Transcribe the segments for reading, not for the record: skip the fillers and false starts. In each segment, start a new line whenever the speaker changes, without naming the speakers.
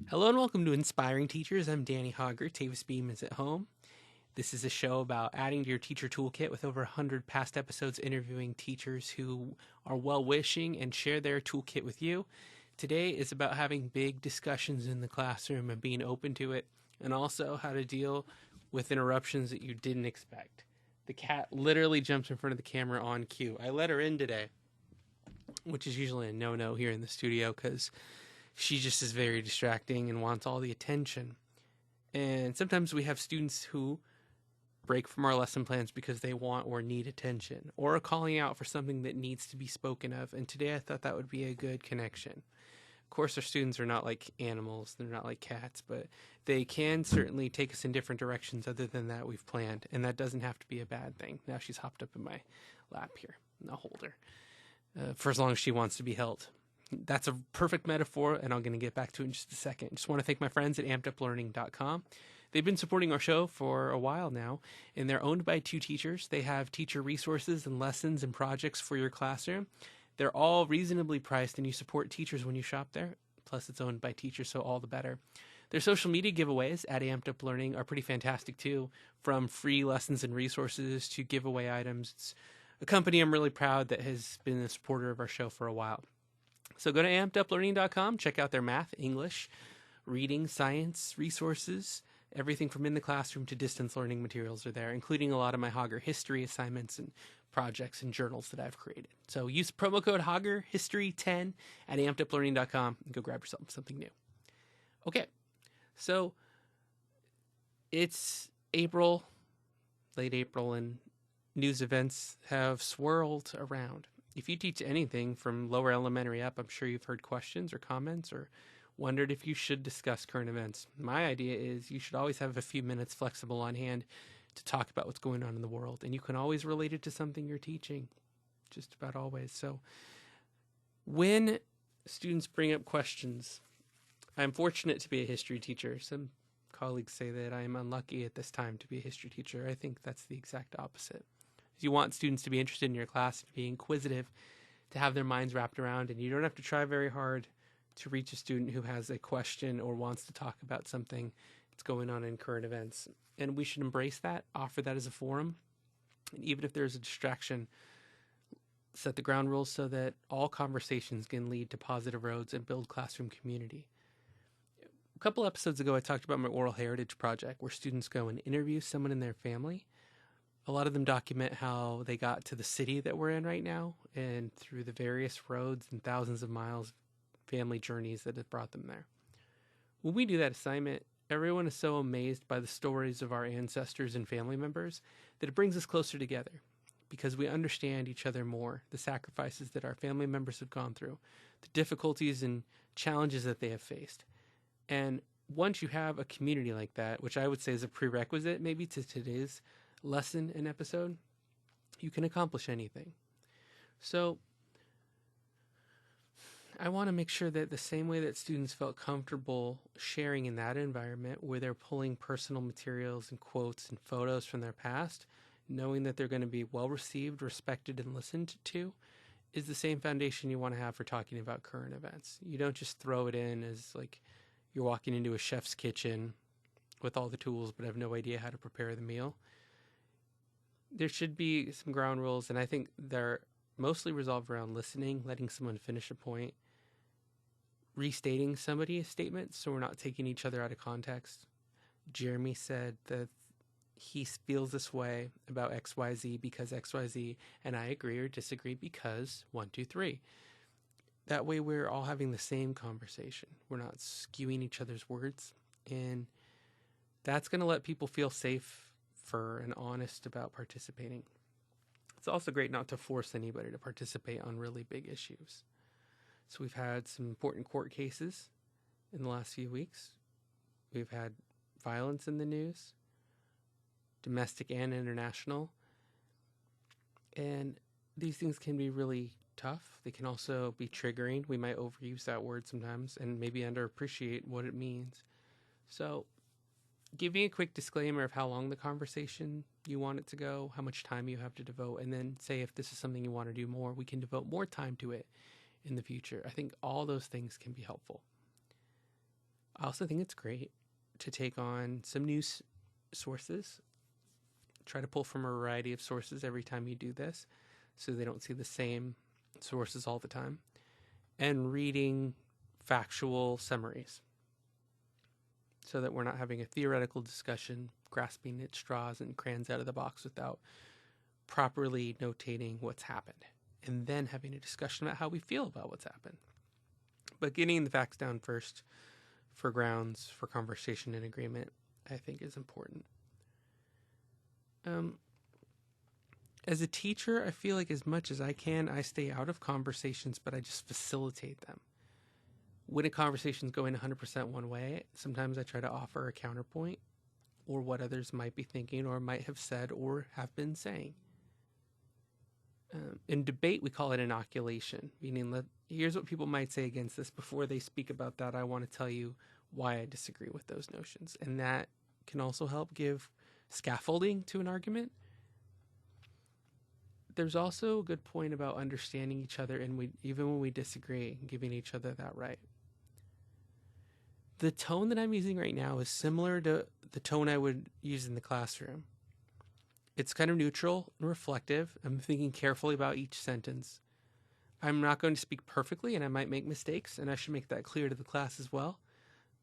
Hello and welcome to Inspiring Teachers. I'm Danny Hauger. Tavis Beam is at home. This is a show about adding to your teacher toolkit with over 100 past episodes interviewing teachers who are well-wishing and share their toolkit with you. Today is about having big discussions in the classroom and being open to it, and also how to deal with interruptions that you didn't expect. The cat literally jumps in front of the camera on cue. I let her in today, which is usually a no-no here in the studio because she just is very distracting and wants all the attention. And sometimes we have students who break from our lesson plans because they want or need attention or are calling out for something that needs to be spoken of. And today I thought that would be a good connection. Of course, our students are not like animals, they're not like cats, but they can certainly take us in different directions other than that we've planned. And that doesn't have to be a bad thing. Now she's hopped up in my lap here. I'll hold her for as long as she wants to be held. That's a perfect metaphor, and I'm going to get back to it in just a second. Just want to thank my friends at AmpedUpLearning.com. They've been supporting our show for a while now, and they're owned by two teachers. They have teacher resources and lessons and projects for your classroom. They're all reasonably priced, and you support teachers when you shop there. Plus, it's owned by teachers, so all the better. Their social media giveaways at AmpedUpLearning are pretty fantastic, too, from free lessons and resources to giveaway items. It's a company I'm really proud that has been a supporter of our show for a while. So go to AmpedUpLearning.com, check out their math, English, reading, science, resources. Everything from in the classroom to distance learning materials are there, including a lot of my Hauger history assignments and projects and journals that I've created. So use promo code HaugerHistory10 at AmpedUpLearning.com and go grab yourself something new. Okay, so it's April, late April, and news events have swirled around. If you teach anything from lower elementary up, I'm sure you've heard questions or comments or wondered if you should discuss current events. My idea is you should always have a few minutes flexible on hand to talk about what's going on in the world. And you can always relate it to something you're teaching, just about always. So when students bring up questions, I'm fortunate to be a history teacher. Some colleagues say that I am unlucky at this time to be a history teacher. I think that's the exact opposite. You want students to be interested in your class, to be inquisitive, to have their minds wrapped around, and you don't have to try very hard to reach a student who has a question or wants to talk about something that's going on in current events. And we should embrace that, offer that as a forum, and even if there's a distraction, set the ground rules so that all conversations can lead to positive roads and build classroom community. A couple episodes ago, I talked about my oral heritage project where students go and interview someone in their family. A lot of them document how they got to the city that we're in right now and through the various roads and thousands of miles, family journeys that have brought them there. When we do that assignment, everyone is so amazed by the stories of our ancestors and family members that it brings us closer together because we understand each other more, the sacrifices that our family members have gone through, the difficulties and challenges that they have faced. And once you have a community like that, which I would say is a prerequisite maybe to today's lesson and episode, you can accomplish anything. So I want to make sure that the same way that students felt comfortable sharing in that environment where they're pulling personal materials and quotes and photos from their past, knowing that they're going to be well received, respected, and listened to, is the same foundation you want to have for talking about current events. You don't just throw it in as like you're walking into a chef's kitchen with all the tools but have no idea how to prepare the meal. There should be some ground rules, and I think they're mostly resolved around listening, letting someone finish a point, restating somebody's statement so we're not taking each other out of context. Jeremy said that he feels this way about XYZ because XYZ, and I agree or disagree because 1, 2, 3. That way we're all having the same conversation. We're not skewing each other's words, and that's going to let people feel safe and honest about participating. It's also great not to force anybody to participate on really big issues. So we've had some important court cases in the last few weeks. We've had violence in the news, domestic and international. And these things can be really tough. They can also be triggering. We might overuse that word sometimes and maybe underappreciate what it means. So give me a quick disclaimer of how long the conversation you want it to go, how much time you have to devote, and then say if this is something you want to do more, we can devote more time to it in the future. I think all those things can be helpful. I also think it's great to take on some news sources, try to pull from a variety of sources every time you do this so they don't see the same sources all the time, and reading factual summaries so that we're not having a theoretical discussion, grasping at straws and crayons out of the box without properly notating what's happened, and then having a discussion about how we feel about what's happened. But getting the facts down first for grounds for conversation and agreement, I think, is important. As a teacher, I feel like as much as I can, I stay out of conversations, but I just facilitate them. When a conversation's going 100% one way, sometimes I try to offer a counterpoint or what others might be thinking or might have said or have been saying. In debate, we call it inoculation, meaning here's what people might say against this. Before they speak about that, I want to tell you why I disagree with those notions. And that can also help give scaffolding to an argument. There's also a good point about understanding each other, and even when we disagree, giving each other that right. The tone that I'm using right now is similar to the tone I would use in the classroom. It's kind of neutral and reflective. I'm thinking carefully about each sentence. I'm not going to speak perfectly, and I might make mistakes, and I should make that clear to the class as well.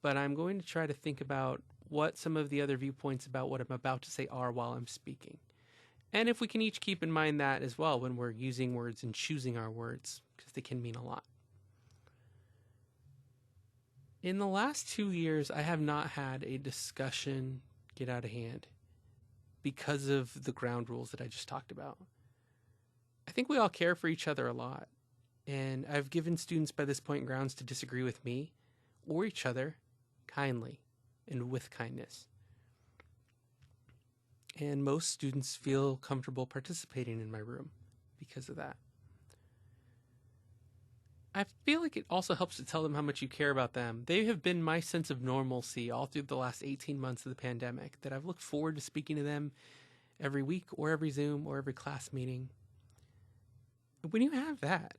But I'm going to try to think about what some of the other viewpoints about what I'm about to say are while I'm speaking. And if we can each keep in mind that as well when we're using words and choosing our words, because they can mean a lot. In the last 2 years, I have not had a discussion get out of hand because of the ground rules that I just talked about. I think we all care for each other a lot, and I've given students by this point grounds to disagree with me or each other kindly and with kindness. And most students feel comfortable participating in my room because of that. I feel like it also helps to tell them how much you care about them. They have been my sense of normalcy all through the last 18 months of the pandemic, that I've looked forward to speaking to them every week or every Zoom or every class meeting. When you have that,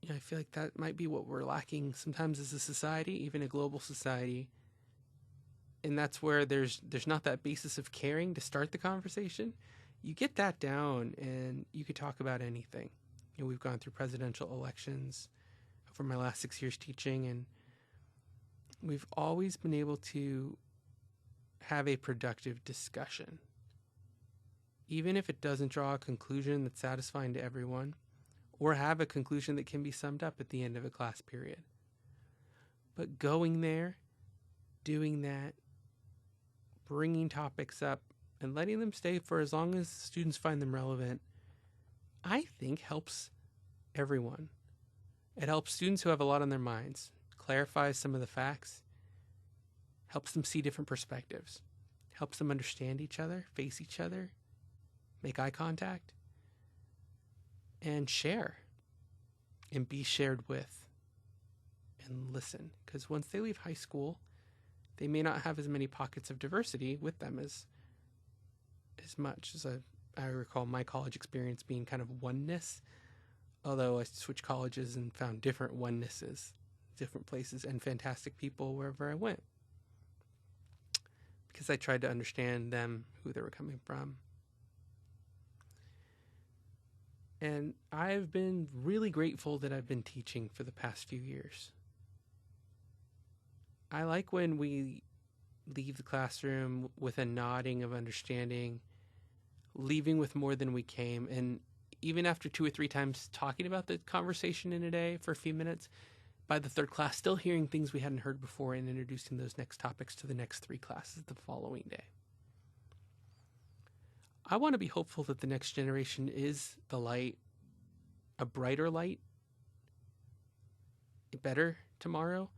I feel like that might be what we're lacking sometimes as a society, even a global society. And that's where there's not that basis of caring to start the conversation. You get that down and you could talk about anything. We've gone through presidential elections for my last 6 years teaching, and we've always been able to have a productive discussion. Even if it doesn't draw a conclusion that's satisfying to everyone, or have a conclusion that can be summed up at the end of a class period. But going there, doing that, bringing topics up, and letting them stay for as long as students find them relevant, I think helps everyone. It helps students who have a lot on their minds, clarifies some of the facts, helps them see different perspectives, helps them understand each other, face each other, make eye contact, and share, and be shared with, and listen. Because once they leave high school, they may not have as many pockets of diversity with them as much as I recall my college experience being kind of oneness. Although I switched colleges and found different onenesses, different places, and fantastic people wherever I went. Because I tried to understand them, who they were coming from. And I've been really grateful that I've been teaching for the past few years. I like when we leave the classroom with a nodding of understanding, leaving with more than we came, and even after 2 or 3 times talking about the conversation in a day for a few minutes, by the 3rd class, still hearing things we hadn't heard before and introducing those next topics to the next 3 classes the following day. I want to be hopeful that the next generation is the light, a brighter light, a better tomorrow.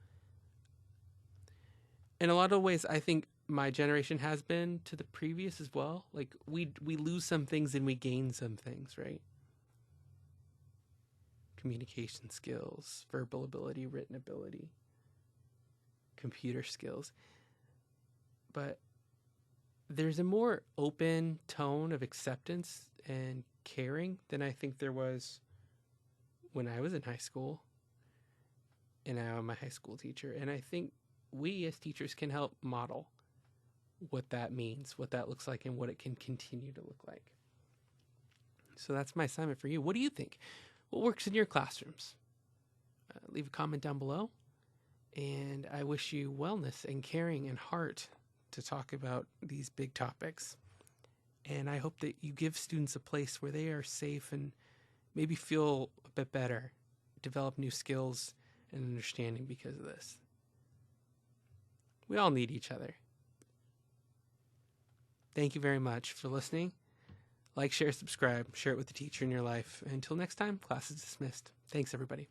In a lot of ways, I think my generation has been to the previous as well. Like we lose some things and we gain some things, right? Communication skills, verbal ability, written ability, computer skills. But there's a more open tone of acceptance and caring than I think there was when I was in high school and now I'm a high school teacher. And I think we as teachers can help model what that means, what that looks like, and what it can continue to look like. So that's my assignment for you. What do you think? What works in your classrooms? Leave a comment down below. And I wish you wellness and caring and heart to talk about these big topics. And I hope that you give students a place where they are safe and maybe feel a bit better, develop new skills and understanding because of this. We all need each other. Thank you very much for listening. Like, share, subscribe, share it with the teacher in your life. Until next time, class is dismissed. Thanks, everybody.